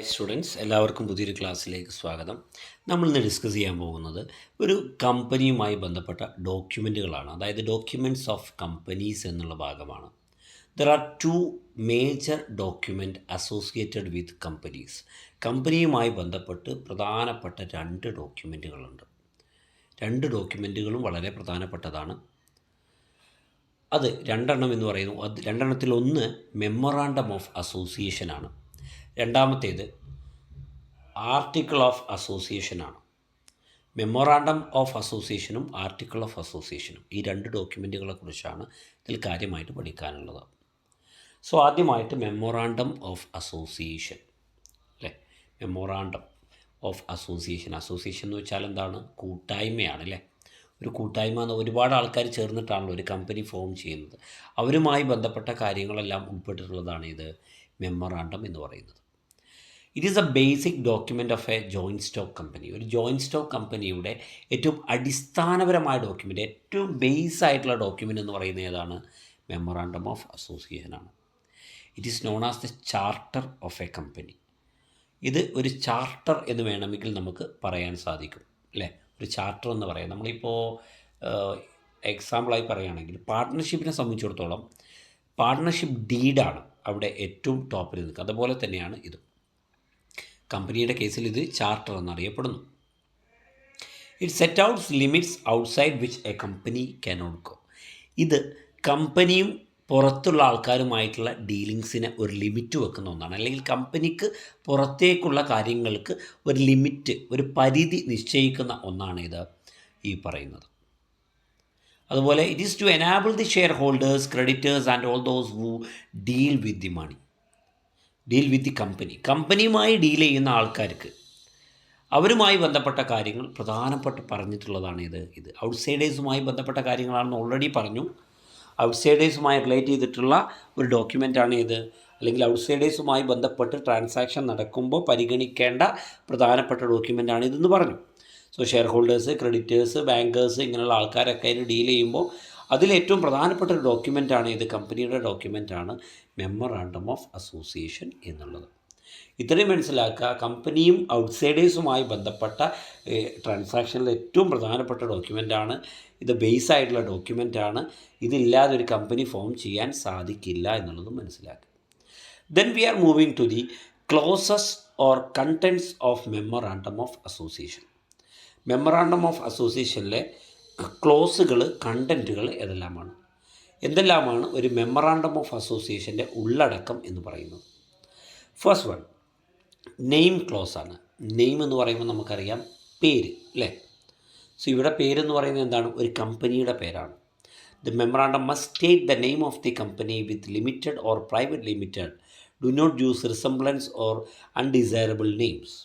Students എല്ലാവർക്കും പുതിയൊരു ക്ലാസ്സിലേക്ക് സ്വാഗതം. നമ്മളിന്ന് ഡിസ്കസ് ചെയ്യാൻ പോകുന്നത് ഒരു കമ്പനിയുമായി ബന്ധപ്പെട്ട ഡോക്യുമെൻറ്റുകളാണ്. അതായത് ഡോക്യുമെൻറ്റ്സ് ഓഫ് കമ്പനീസ് എന്നുള്ള ഭാഗമാണ്. There are two major document associated with companies. കമ്പനിയുമായി ബന്ധപ്പെട്ട് പ്രധാനപ്പെട്ട രണ്ട് ഡോക്യുമെൻറ്റുകളുണ്ട്. രണ്ട് ഡോക്യുമെൻറ്റുകളും വളരെ പ്രധാനപ്പെട്ടതാണ്. അത് രണ്ടെണ്ണം എന്ന് പറയുന്നു. രണ്ടെണ്ണത്തിൽ ഒന്ന് മെമ്മോറാണ്ടം ഓഫ് അസോസിയേഷനാണ്. രണ്ടാമത്തേത് ആർട്ടിക്കിൾ ഓഫ് അസോസിയേഷനാണ്. മെമ്മോറാണ്ടം ഓഫ് അസോസിയേഷനും ആർട്ടിക്കിൾ ഓഫ് അസോസിയേഷനും ഈ രണ്ട് ഡോക്യുമെൻറ്റുകളെ കുറിച്ചാണ് ഇതിൽ കാര്യമായിട്ട് പഠിക്കാനുള്ളത്. സോ ആദ്യമായിട്ട് മെമ്മോറാണ്ടം ഓഫ് അസോസിയേഷൻ അല്ലേ. മെമ്മോറാണ്ടം ഓഫ് അസോസിയേഷൻ എന്ന് വെച്ചാൽ എന്താണ്? കൂട്ടായ്മയാണ് അല്ലേ. ഒരു കൂട്ടായ്മ എന്ന് ഒരുപാട് ആൾക്കാർ ചേർന്നിട്ടാണല്ലോ ഒരു കമ്പനി ഫോം ചെയ്യുന്നത്. അവരുമായി ബന്ധപ്പെട്ട കാര്യങ്ങളെല്ലാം ഉൾപ്പെട്ടിട്ടുള്ളതാണ് ഇത് മെമ്മോറാണ്ടം എന്ന് പറയുന്നത്. It is A basic document of A joint stock company. ഒരു ജോയിൻറ്റ് സ്റ്റോക്ക് കമ്പനിയുടെ ഏറ്റവും അടിസ്ഥാനപരമായ ഡോക്യുമെൻ്റ്, ഏറ്റവും ബേസ് ആയിട്ടുള്ള ഡോക്യുമെൻ്റ് എന്ന് പറയുന്നത് ഏതാണ്? മെമ്മോറാണ്ടം ഓഫ് അസോസിയേഷനാണ്. It is known as the charter of a company. ഇത് ഒരു ചാർട്ടർ എന്ന് വേണമെങ്കിൽ നമുക്ക് പറയാൻ സാധിക്കും അല്ലേ. ഒരു ചാർട്ടർ എന്ന് പറയാം. നമ്മളിപ്പോൾ എക്സാമ്പിളായി പറയുകയാണെങ്കിൽ പാർട്ട്ണർഷിപ്പിനെ സംബന്ധിച്ചിടത്തോളം പാർട്ട്ണർഷിപ്പ് ഡീഡാണ് അവിടെ ഏറ്റവും ടോപ്പിൽ നിൽക്കുക. അതുപോലെ തന്നെയാണ് ഇത്. കമ്പനിയുടെ കേസിൽ ഇത് ചാർട്ടർ എന്നറിയപ്പെടുന്നു. It set outs limits outside which A company cannot go. ഇത് കമ്പനിയും പുറത്തുള്ള ആൾക്കാരുമായിട്ടുള്ള ഡീലിങ്സിന് ഒരു ലിമിറ്റ് വെക്കുന്ന ഒന്നാണ്. അല്ലെങ്കിൽ കമ്പനിക്ക് പുറത്തേക്കുള്ള കാര്യങ്ങൾക്ക് ഒരു ലിമിറ്റ്, ഒരു പരിധി നിശ്ചയിക്കുന്ന ഒന്നാണ് ഇത് ഈ പറയുന്നത്. അതുപോലെ it is to enable the shareholders, creditors and all those who deal with the money, deal with the company. കമ്പനിയുമായി ഡീൽ ചെയ്യുന്ന ആൾക്കാർക്ക് അവരുമായി ബന്ധപ്പെട്ട കാര്യങ്ങൾ പ്രധാനപ്പെട്ട് പറഞ്ഞിട്ടുള്ളതാണ് ഇത് ഔട്ട്സൈഡേഴ്സുമായി ബന്ധപ്പെട്ട കാര്യങ്ങളാണെന്ന് ഓൾറെഡി പറഞ്ഞു. ഔട്ട്സൈഡേഴ്സുമായി റിലേറ്റ് ചെയ്തിട്ടുള്ള ഒരു ഡോക്യുമെൻ്റാണ് ഇത്. അല്ലെങ്കിൽ ഔട്ട്സൈഡേഴ്സുമായി ബന്ധപ്പെട്ട് ട്രാൻസാക്ഷൻ നടക്കുമ്പോൾ പരിഗണിക്കേണ്ട പ്രധാനപ്പെട്ട ഡോക്യുമെൻ്റാണ് ഇതെന്ന് പറഞ്ഞു. So share holders, creditors, bankers ഇങ്ങനെയുള്ള ആൾക്കാരൊക്കെ അതിൽ ഡീൽ ചെയ്യുമ്പോൾ അതിലേറ്റവും പ്രധാനപ്പെട്ട ഒരു ഡോക്യുമെൻ്റാണ് ഇത്. കമ്പനിയുടെ ഡോക്യുമെൻ്റാണ് മെമ്മോറാണ്ടം ഓഫ് അസോസിയേഷൻ എന്നുള്ളത്. ഇത്രയും മനസ്സിലാക്കുക. കമ്പനിയും ഔട്ട്സൈഡേഴ്സുമായി ബന്ധപ്പെട്ട ട്രാൻസാക്ഷനിൽ ഏറ്റവും പ്രധാനപ്പെട്ട ഡോക്യുമെൻ്റാണ് ഇത്. ബേസ് ആയിട്ടുള്ള ഡോക്യുമെൻ്റാണ്. ഇതില്ലാതെ ഒരു കമ്പനി ഫോം ചെയ്യാൻ സാധിക്കില്ല എന്നുള്ളതും മനസ്സിലാക്കുക. Then we are moving to the clauses or contents of memorandum of association. Memorandum of അസോസിയേഷനിലെ ക്ലോസുകൾ, കണ്ടൻറ്റുകൾ എന്തെല്ലാമാണ് ഒരു മെമ്മോറാണ്ടം ഓഫ് അസോസിയേഷൻ്റെ ഉള്ളടക്കം എന്ന് പറയുന്നത്? ഫസ്റ്റ് വൺ നെയിം ക്ലോസ് ആണ്. നെയിം എന്ന് പറയുമ്പോൾ നമുക്കറിയാം പേര് അല്ലേ. സോ ഇവിടെ പേരെന്ന് പറയുന്നത് എന്താണ്? ഒരു കമ്പനിയുടെ പേരാണ്. The memorandum must state the name of the company with limited or private limited. Do not use resemblance or undesirable names.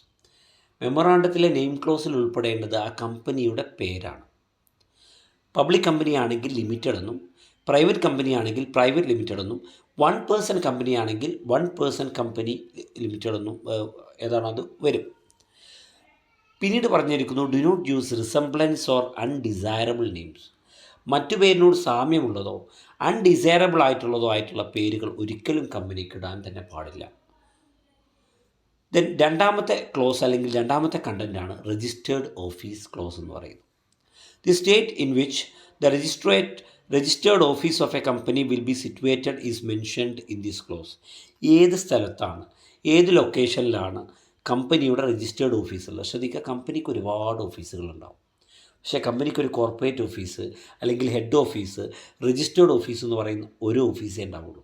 മെമ്മോറാണ്ടത്തിലെ നെയിം ക്ലോസിൽ ഉൾപ്പെടേണ്ടത് ആ കമ്പനിയുടെ പേരാണ്. പബ്ലിക് കമ്പനി ആണെങ്കിൽ ലിമിറ്റഡ് എന്നും, പ്രൈവറ്റ് കമ്പനി ആണെങ്കിൽ പ്രൈവറ്റ് ലിമിറ്റഡ് എന്നും, വൺ പേഴ്സൺ കമ്പനി ആണെങ്കിൽ വൺ പേഴ്സൺ കമ്പനി ലിമിറ്റഡ് എന്നും ഏതാണോ അത് വരും. പിന്നീട് പറഞ്ഞിരിക്കുന്നു do not use resemblance or undesirable names. മറ്റു പേരിനോട് സാമ്യമുള്ളതോ അൺഡിസൈറബിൾ ആയിട്ടുള്ള പേരുകൾ ഒരിക്കലും കമ്പനിക്ക് ഇടാൻ തന്നെ പാടില്ല. ദെൻ രണ്ടാമത്തെ ക്ലോസ് അല്ലെങ്കിൽ രണ്ടാമത്തെ കണ്ടൻ്റാണ് രജിസ്റ്റേർഡ് ഓഫീസ് ക്ലോസ് എന്ന് പറയുന്നത്. The state in which the registered office of a company will be situated is mentioned in this close. ഏത് സ്ഥലത്താണ്, ഏത് ലൊക്കേഷനിലാണ് കമ്പനിയുടെ രജിസ്റ്റേർഡ് ഓഫീസുള്ളത്? ശ്രദ്ധിക്കുക, കമ്പനിക്ക് ഒരുപാട് ഓഫീസുകളുണ്ടാവും. പക്ഷേ കമ്പനിക്ക് ഒരു കോർപ്പറേറ്റ് ഓഫീസ് അല്ലെങ്കിൽ ഹെഡ് ഓഫീസ്, രജിസ്റ്റേർഡ് ഓഫീസ് എന്ന് പറയുന്ന ഒരു ഓഫീസേ ഉണ്ടാവുള്ളൂ.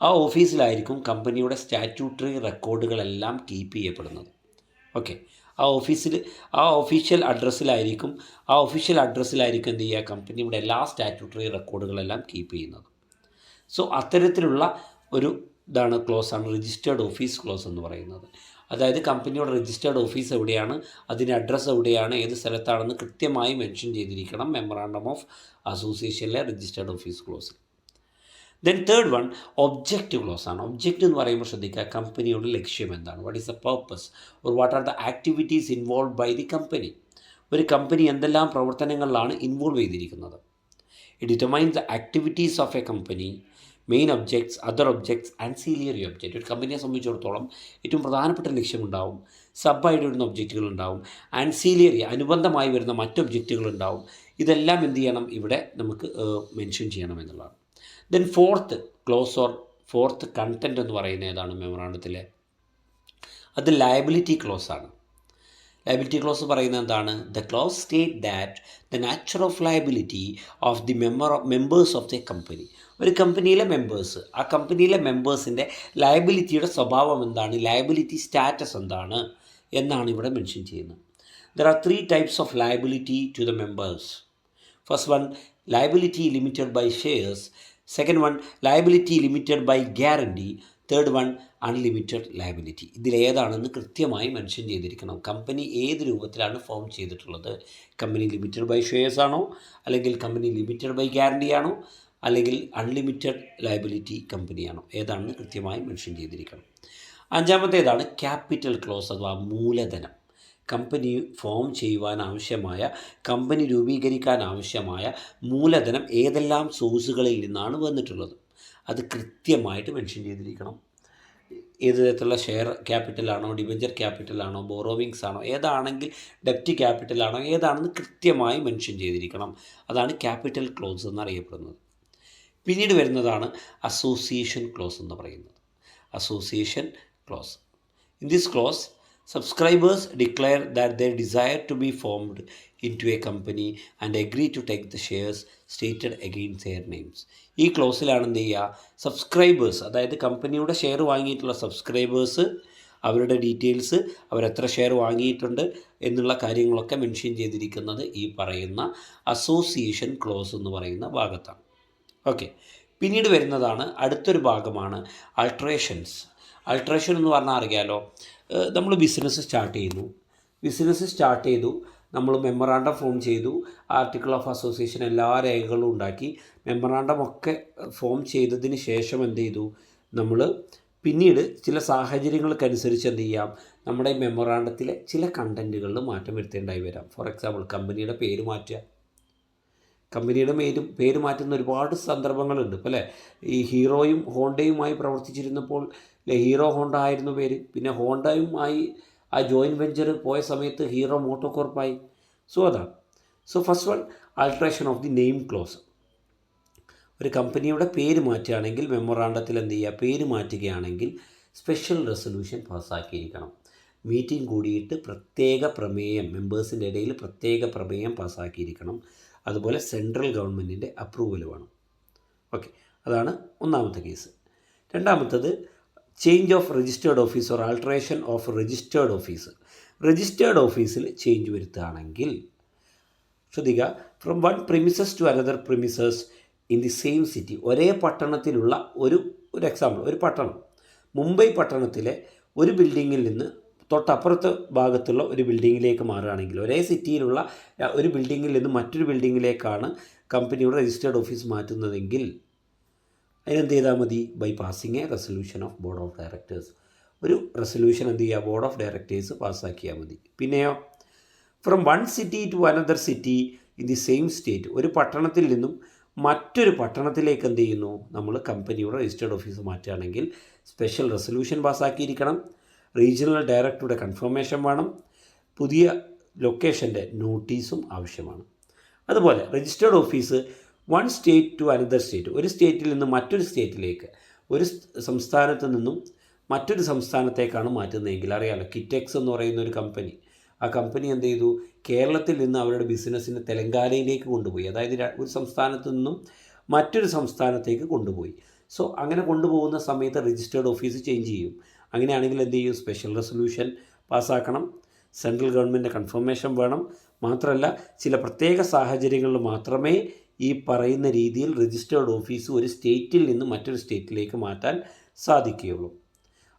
ആ ഓഫീസിലായിരിക്കും കമ്പനിയുടെ സ്റ്റാറ്റ്യൂട്ടറി റെക്കോർഡുകളെല്ലാം കീപ്പ് ചെയ്യപ്പെടുന്നത്. ഓക്കെ, ആ ഒഫീഷ്യൽ അഡ്രസ്സിലായിരിക്കും എന്ത് ചെയ്യുക? കമ്പനിയുടെ എല്ലാ സ്റ്റാറ്റ്യൂട്ടറി റെക്കോർഡുകളെല്ലാം കീപ്പ് ചെയ്യുന്നത്. സോ അത്തരത്തിലുള്ള ഒരു ഇതാണ് ക്ലോസാണ് രജിസ്റ്റേർഡ് ഓഫീസ് ക്ലോസ് എന്ന് പറയുന്നത്. അതായത് കമ്പനിയുടെ രജിസ്റ്റേർഡ് ഓഫീസ് എവിടെയാണ്, അതിൻ്റെ അഡ്രസ്സ് എവിടെയാണ്, ഏത് സ്ഥലത്താണെന്ന് കൃത്യമായി മെൻഷൻ ചെയ്തിരിക്കണം മെമ്മോറാണ്ടം ഓഫ് അസോസിയേഷനിലെ രജിസ്റ്റേർഡ് ഓഫീസ് ക്ലോസിൽ. Then third one object clause ആണ്. ഒബ്ജക്റ്റ് എന്ന് പറയുമ്പോൾ ശ്രദ്ധിക്കുക, കമ്പനിയുടെ ലക്ഷ്യം എന്താണ്? What is the purpose or what are the activities involve by the company? ഒരു കമ്പനി എന്തെല്ലാം പ്രവർത്തനങ്ങളിലാണ് ഇൻവോൾവ് ചെയ്തിരിക്കുന്നത്? It determines the activities of a company main objects, other objects, ancillary object. ഒരു കമ്പനിയെ സംബന്ധിച്ചിടത്തോളം ഏറ്റവും പ്രധാനപ്പെട്ട ലക്ഷ്യമുണ്ടാവും, സബ്ബായിട്ട് വരുന്ന ഒബ്ജക്റ്റുകളുണ്ടാവും, ആൻസിലിയറി അനുബന്ധമായി വരുന്ന മറ്റ് ഒബ്ജക്റ്റുകളുണ്ടാവും. ഇതെല്ലാം എന്ത് ചെയ്യണം, ഇവിടെ നമുക്ക് മെൻഷൻ ചെയ്യണം എന്നുള്ളതാണ്. Then fourth close or fourth content എന്ന് പറയുന്നത് ഏതാണ് മെമ്മോറാണ്ടത്തിലെ? അത് ലയബിലിറ്റി ക്ലോസ് ആണ്. ലയബിലിറ്റി ക്ലോസ് പറയുന്നത് എന്താണ്? The close state that the nature of liability of the members of the company. ഒരു കമ്പനിയിലെ മെമ്പേഴ്സ്, ആ കമ്പനിയിലെ മെമ്പേഴ്സിൻ്റെ ലയബിലിറ്റിയുടെ സ്വഭാവം എന്താണ്, ലയബിലിറ്റി സ്റ്റാറ്റസ് എന്താണ് എന്നാണ് ഇവിടെ മെൻഷൻ ചെയ്യുന്നത്. There are 3 types of liability to the members. First one, liability limited by shares. Second one, liability limited by guarantee. Third one, unlimited liability. ഇതിലേതാണെന്ന് കൃത്യമായി മെൻഷൻ ചെയ്തിരിക്കണം. കമ്പനി ഏത് രൂപത്തിലാണ് ഫോം ചെയ്തിട്ടുള്ളത്? കമ്പനി ലിമിറ്റഡ് ബൈ ഷെയർസ് ആണോ, അല്ലെങ്കിൽ company limited by guarantee ആണോ, അല്ലെങ്കിൽ അൺലിമിറ്റഡ് ലയബിലിറ്റി കമ്പനിയാണോ? ഏതാണെന്ന് കൃത്യമായി മെൻഷൻ ചെയ്തിരിക്കണം. അഞ്ചാമത്തേതാണ് ക്യാപിറ്റൽ ക്ലോസ് അഥവാ മൂലധനം. കമ്പനി ഫോം ചെയ്യുവാൻ ആവശ്യമായ, കമ്പനി രൂപീകരിക്കാൻ ആവശ്യമായ മൂലധനം ഏതെല്ലാം സോഴ്സുകളിൽ നിന്നാണ് വന്നിട്ടുള്ളത് അത് കൃത്യമായിട്ട് മെൻഷൻ ചെയ്തിരിക്കണം. ഏത് തരത്തിലുള്ള ഷെയർ ക്യാപിറ്റലാണോ, ഡിബഞ്ചർ ക്യാപിറ്റലാണോ, ബോറോവിങ്സ് ആണോ, ഏതാണെങ്കിൽ ഡെപ്റ്റ് ക്യാപിറ്റലാണോ, ഏതാണെന്ന് കൃത്യമായി മെൻഷൻ ചെയ്തിരിക്കണം. അതാണ് ക്യാപിറ്റൽ ക്ലോസ് എന്നറിയപ്പെടുന്നത്. പിന്നീട് വരുന്നതാണ് അസോസിയേഷൻ ക്ലോസ് എന്ന് പറയുന്നത്. Association close. In this close subscribers declare that they desire to be formed into a company and agree to take the shares stated against their names. ഈ ക്ലോസിലാണ് എന്ത് ചെയ്യുക, സബ്സ്ക്രൈബേഴ്സ്, അതായത് കമ്പനിയുടെ ഷെയർ വാങ്ങിയിട്ടുള്ള സബ്സ്ക്രൈബേഴ്സ്, അവരുടെ details, അവരെത്ര share വാങ്ങിയിട്ടുണ്ട് എന്നുള്ള കാര്യങ്ങളൊക്കെ മെൻഷൻ ചെയ്തിരിക്കുന്നത് ഈ പറയുന്ന അസോസിയേഷൻ ക്ലോസ് എന്ന് പറയുന്ന ഭാഗത്താണ്. ഓക്കെ, പിന്നീട് വരുന്നതാണ് അടുത്തൊരു ഭാഗമാണ് ആൾട്രേഷൻസ്. ആൾട്രേഷൻ എന്ന് പറഞ്ഞാൽ അറിയാലോ, നമ്മൾ ബിസിനസ് സ്റ്റാർട്ട് ചെയ്തു, നമ്മൾ മെമ്മറാണ്ടം ഫോം ചെയ്തു, ആർട്ടിക്കിൾ ഓഫ് അസോസിയേഷൻ എല്ലാ രേഖകളും ഉണ്ടാക്കി, മെമ്മറാണ്ടം ഒക്കെ ഫോം ചെയ്തതിന് ശേഷം എന്ത് ചെയ്തു, നമ്മൾ പിന്നീട് ചില സാഹചര്യങ്ങൾക്കനുസരിച്ച് എന്ത് ചെയ്യാം, നമ്മുടെ മെമ്മറാണ്ടത്തിലെ ചില കണ്ടൻറ്റുകളിൽ മാറ്റം വരുത്തേണ്ടായി വരാം. ഫോർ എക്സാമ്പിൾ, കമ്പനിയുടെ പേര് മാറ്റുക. കമ്പനിയുടെ പേര് മാറ്റുന്ന ഒരുപാട് സന്ദർഭങ്ങളുണ്ട്. ഇപ്പോൾ അല്ലേ, ഈ ഹീറോയും ഹോണ്ടയുമായി പ്രവർത്തിച്ചിരുന്നപ്പോൾ ഹീറോ ഹോണ്ട ആയിരുന്നു പേര്, പിന്നെ ഹോണ്ടയുമായി ആ ജോയിൻറ്റ് വെഞ്ചർ പോയ സമയത്ത് ഹീറോ മോട്ടോകോർപ്പായി. അതാണ്. First one, alteration of the name close. ഒരു കമ്പനിയുടെ പേര് മാറ്റുകയാണെങ്കിൽ മെമ്മോറാണ്ടത്തിൽ എന്ത് ചെയ്യുക, പേര് മാറ്റുകയാണെങ്കിൽ സ്പെഷ്യൽ റെസൊല്യൂഷൻ പാസ്സാക്കിയിരിക്കണം. മീറ്റിംഗ് കൂടിയിട്ട് പ്രത്യേക പ്രമേയം, മെമ്പേഴ്സിൻ്റെ ഇടയിൽ പ്രത്യേക പ്രമേയം പാസ്സാക്കിയിരിക്കണം. അതുപോലെ സെൻട്രൽ ഗവൺമെൻറ്റിൻ്റെ അപ്രൂവൽ വേണം. ഓക്കെ, അതാണ് ഒന്നാമത്തെ കേസ്. രണ്ടാമത്തത് change of registered office or alteration of registered office. Registered ഓഫീസിൽ ചേഞ്ച് വരുത്തുകയാണെങ്കിൽ, ശ്രദ്ധിക്കുക, from one premises to another premises in the same city. ഒരേ പട്ടണത്തിലുള്ള ഒരു എക്സാമ്പിൾ, ഒരു പട്ടണം, മുംബൈ പട്ടണത്തിലെ ഒരു ബിൽഡിങ്ങിൽ നിന്ന് തൊട്ടപ്പുറത്തെ ഭാഗത്തുള്ള ഒരു ബിൽഡിങ്ങിലേക്ക് മാറുകയാണെങ്കിൽ, ഒരേ സിറ്റിയിലുള്ള ഒരു ബിൽഡിങ്ങിൽ നിന്ന് മറ്റൊരു ബിൽഡിങ്ങിലേക്കാണ് കമ്പനിയുടെ രജിസ്റ്റേർഡ് ഓഫീസ് മാറ്റുന്നതെങ്കിൽ അതിനെന്ത് ചെയ്താൽ മതി, by passing a resolution of board of directors. ഒരു റെസൊല്യൂഷൻ എന്ത് ചെയ്യുക, ബോർഡ് ഓഫ് ഡയറക്ടേഴ്സ് പാസ്സാക്കിയാൽ മതി. പിന്നെയോ, from one city to another city in the same state. ഒരു പട്ടണത്തിൽ നിന്നും മറ്റൊരു പട്ടണത്തിലേക്ക് എന്ത് ചെയ്യുന്നു, നമ്മൾ കമ്പനിയുടെ രജിസ്റ്റേർഡ് ഓഫീസ് മാറ്റുകയാണെങ്കിൽ സ്പെഷ്യൽ റെസൊല്യൂഷൻ പാസ്സാക്കിയിരിക്കണം, റീജിയണൽ ഡയറക്ടറുടെ കൺഫർമേഷൻ വേണം, പുതിയ ലൊക്കേഷൻ്റെ നോട്ടീസും ആവശ്യമാണ്. അതുപോലെ registered office one state to another state. ഒരു സ്റ്റേറ്റിൽ നിന്ന് മറ്റൊരു സ്റ്റേറ്റിലേക്ക്, ഒരു സംസ്ഥാനത്ത് നിന്നും മറ്റൊരു സംസ്ഥാനത്തേക്കാണ് മാറ്റുന്നതെങ്കിൽ, അറിയാമല്ലോ, കിറ്റെക്സ് എന്ന് പറയുന്ന ഒരു കമ്പനി, ആ കമ്പനി എന്ത് ചെയ്തു, കേരളത്തിൽ നിന്ന് അവരുടെ ബിസിനസ്സിനെ തെലങ്കാനയിലേക്ക് കൊണ്ടുപോയി. അതായത് ഒരു സംസ്ഥാനത്ത് നിന്നും മറ്റൊരു സംസ്ഥാനത്തേക്ക് കൊണ്ടുപോയി. അങ്ങനെ കൊണ്ടുപോകുന്ന സമയത്ത് രജിസ്റ്റേർഡ് ഓഫീസ് ചേഞ്ച് ചെയ്യും. അങ്ങനെയാണെങ്കിൽ എന്ത് ചെയ്യും, സ്പെഷ്യൽ റെസൊല്യൂഷൻ പാസ്സാക്കണം, സെൻട്രൽ ഗവൺമെൻറ് കൺഫർമേഷൻ വേണം. മാത്രമല്ല, ചില പ്രത്യേക സാഹചര്യങ്ങളിൽ മാത്രമേ ഈ പറയുന്ന രീതിയിൽ രജിസ്റ്റേർഡ് ഓഫീസ് ഒരു സ്റ്റേറ്റിൽ നിന്ന് മറ്റൊരു സ്റ്റേറ്റിലേക്ക് മാറ്റാൻ സാധിക്കുകയുള്ളൂ.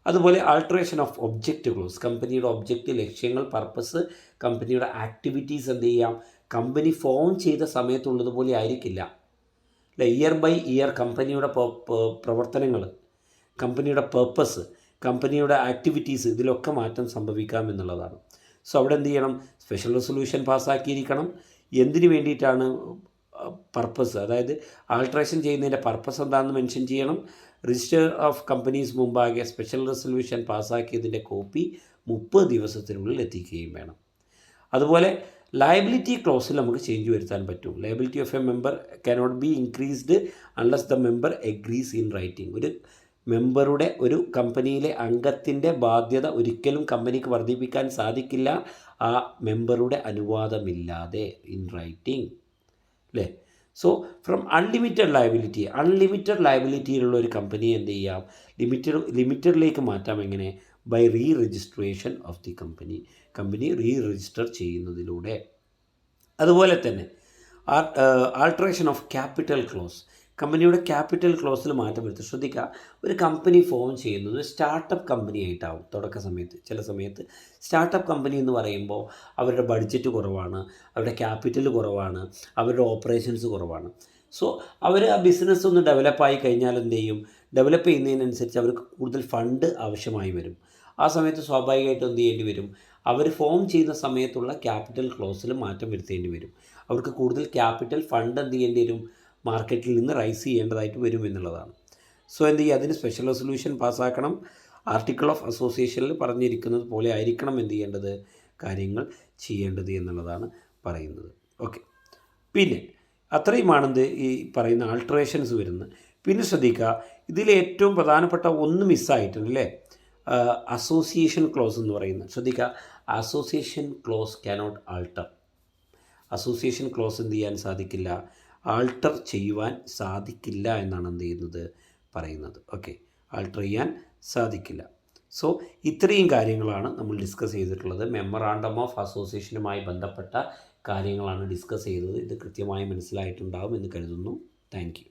അതുപോലെ ആൾട്രേഷൻ ഓഫ് ഒബ്ജക്റ്റ് ക്ലോസ്. കമ്പനിയുടെ ഒബ്ജക്റ്റ്, ലക്ഷ്യങ്ങൾ, പർപ്പസ്, കമ്പനിയുടെ ആക്ടിവിറ്റീസ് എന്ത് ചെയ്യാം, കമ്പനി ഫോം ചെയ്ത സമയത്തുള്ളതുപോലെ ആയിരിക്കില്ല. അല്ലെ, ഇയർ ബൈ ഇയർ കമ്പനിയുടെ പ്രവർത്തനങ്ങൾ, കമ്പനിയുടെ പേർപ്പസ്, കമ്പനിയുടെ ആക്ടിവിറ്റീസ്, ഇതിലൊക്കെ മാറ്റം സംഭവിക്കാം എന്നുള്ളതാണ്. അവിടെ എന്ത് ചെയ്യണം, സ്പെഷ്യൽ റെസൊല്യൂഷൻ പാസ്സാക്കിയിരിക്കണം. എന്തിനു വേണ്ടിയിട്ടാണ്, പർപ്പസ്, അതായത് ആൾട്രേഷൻ ചെയ്യുന്നതിൻ്റെ പർപ്പസ് എന്താണെന്ന് മെൻഷൻ ചെയ്യണം. രജിസ്റ്റർ ഓഫ് കമ്പനീസ് മുമ്പാകെ സ്പെഷ്യൽ റെസൊല്യൂഷൻ പാസ്സാക്കിയതിൻ്റെ കോപ്പി 30 ദിവസത്തിനുള്ളിൽ എത്തിക്കുകയും വേണം. അതുപോലെ ലയബിലിറ്റി ക്ലോസിൽ നമുക്ക് ചേഞ്ച് വരുത്താൻ പറ്റും. Liability of A member cannot be increased unless the member agrees in writing. ഒരു മെമ്പറുടെ, ഒരു കമ്പനിയിലെ അംഗത്തിൻ്റെ ബാധ്യത ഒരിക്കലും കമ്പനിക്ക് വർദ്ധിപ്പിക്കാൻ സാധിക്കില്ല ആ മെമ്പറുടെ അനുവാദമില്ലാതെ, ഇൻ റൈറ്റിംഗ്, അല്ലേ? സോ ഫ്രം അൺലിമിറ്റഡ് ലയബിലിറ്റിയിലുള്ള ഒരു കമ്പനി എന്ത് ചെയ്യാം, ലിമിറ്റഡിലേക്ക് മാറ്റാം. എങ്ങനെ? By re registration of the company re register ചെയ്യുന്നതിലൂടെ. അതുപോലെ തന്നെ ആൾട്രേഷൻ ഓഫ് ക്യാപിറ്റൽ ക്ലോസ്, കമ്പനിയുടെ ക്യാപിറ്റൽ ക്ലോസിൽ മാറ്റം വരുത്തും. ശ്രദ്ധിക്കുക, ഒരു കമ്പനി ഫോം ചെയ്യുന്നത് സ്റ്റാർട്ടപ്പ് കമ്പനി ആയിട്ടാവും തുടക്ക സമയത്ത്. ചില സമയത്ത് സ്റ്റാർട്ടപ്പ് കമ്പനി എന്ന് പറയുമ്പോൾ അവരുടെ ബഡ്ജറ്റ് കുറവാണ്, അവരുടെ ക്യാപിറ്റൽ കുറവാണ്, അവരുടെ ഓപ്പറേഷൻസ് കുറവാണ്. സോ അവർ ആ ബിസിനസ് ഒന്ന് ഡെവലപ്പായി കഴിഞ്ഞാൽ എന്ത് ചെയ്യും, ഡെവലപ്പ് ചെയ്യുന്നതിനനുസരിച്ച് അവർക്ക് കൂടുതൽ ഫണ്ട് ആവശ്യമായി വരും. ആ സമയത്ത് സ്വാഭാവികമായിട്ടും എന്ത് ചെയ്യേണ്ടി വരും, അവർ ഫോം ചെയ്യുന്ന സമയത്തുള്ള ക്യാപിറ്റൽ ക്ലോസിൽ മാറ്റം വരുത്തേണ്ടി വരും. അവർക്ക് കൂടുതൽ ക്യാപിറ്റൽ ഫണ്ട് എന്ത് ചെയ്യേണ്ടി വരും, മാർക്കറ്റിൽ നിന്ന് റൈസ് ചെയ്യേണ്ടതായിട്ട് വരും എന്നുള്ളതാണ്. സോ എന്ത് ചെയ്യുക, അതിന് സ്പെഷ്യൽ റെസൊല്യൂഷൻ പാസ്സാക്കണം. ആർട്ടിക്കിൾ ഓഫ് അസോസിയേഷനിൽ പറഞ്ഞിരിക്കുന്നത് പോലെ ആയിരിക്കണം എന്ത് ചെയ്യേണ്ടത്, കാര്യങ്ങൾ ചെയ്യേണ്ടത് എന്നുള്ളതാണ് പറയുന്നത്. ഓക്കെ, പിന്നെ അത്രയുമാണെന്ത് ഈ പറയുന്ന ആൾട്രേഷൻസ് വരുന്നത്. പിന്നെ ശ്രദ്ധിക്കുക, ഇതിൽ ഏറ്റവും പ്രധാനപ്പെട്ട ഒന്ന് മിസ്സായിട്ടുണ്ട് അല്ലേ, അസോസിയേഷൻ ക്ലോസ് എന്ന് പറയുന്നത്. ശ്രദ്ധിക്കുക, association close cannot alter. Association close എന്ത് ചെയ്യാൻ സാധിക്കില്ല, ആൾട്ടർ ചെയ്യുവാൻ സാധിക്കില്ല എന്നാണ് എന്ത് ചെയ്യുന്നത്, പറയുന്നത്. ഓക്കെ, ആൾട്ടർ ചെയ്യാൻ സാധിക്കില്ല. സോ ഇത്രയും കാര്യങ്ങളാണ് നമ്മൾ ഡിസ്കസ് ചെയ്തിട്ടുള്ളത്. മെമ്മറാണ്ടം ഓഫ് അസോസിയേഷനുമായി ബന്ധപ്പെട്ട കാര്യങ്ങളാണ് ഡിസ്കസ് ചെയ്തത്. ഇത് കൃത്യമായി മനസ്സിലായിട്ടുണ്ടാകും എന്ന് കരുതുന്നു. Thank you.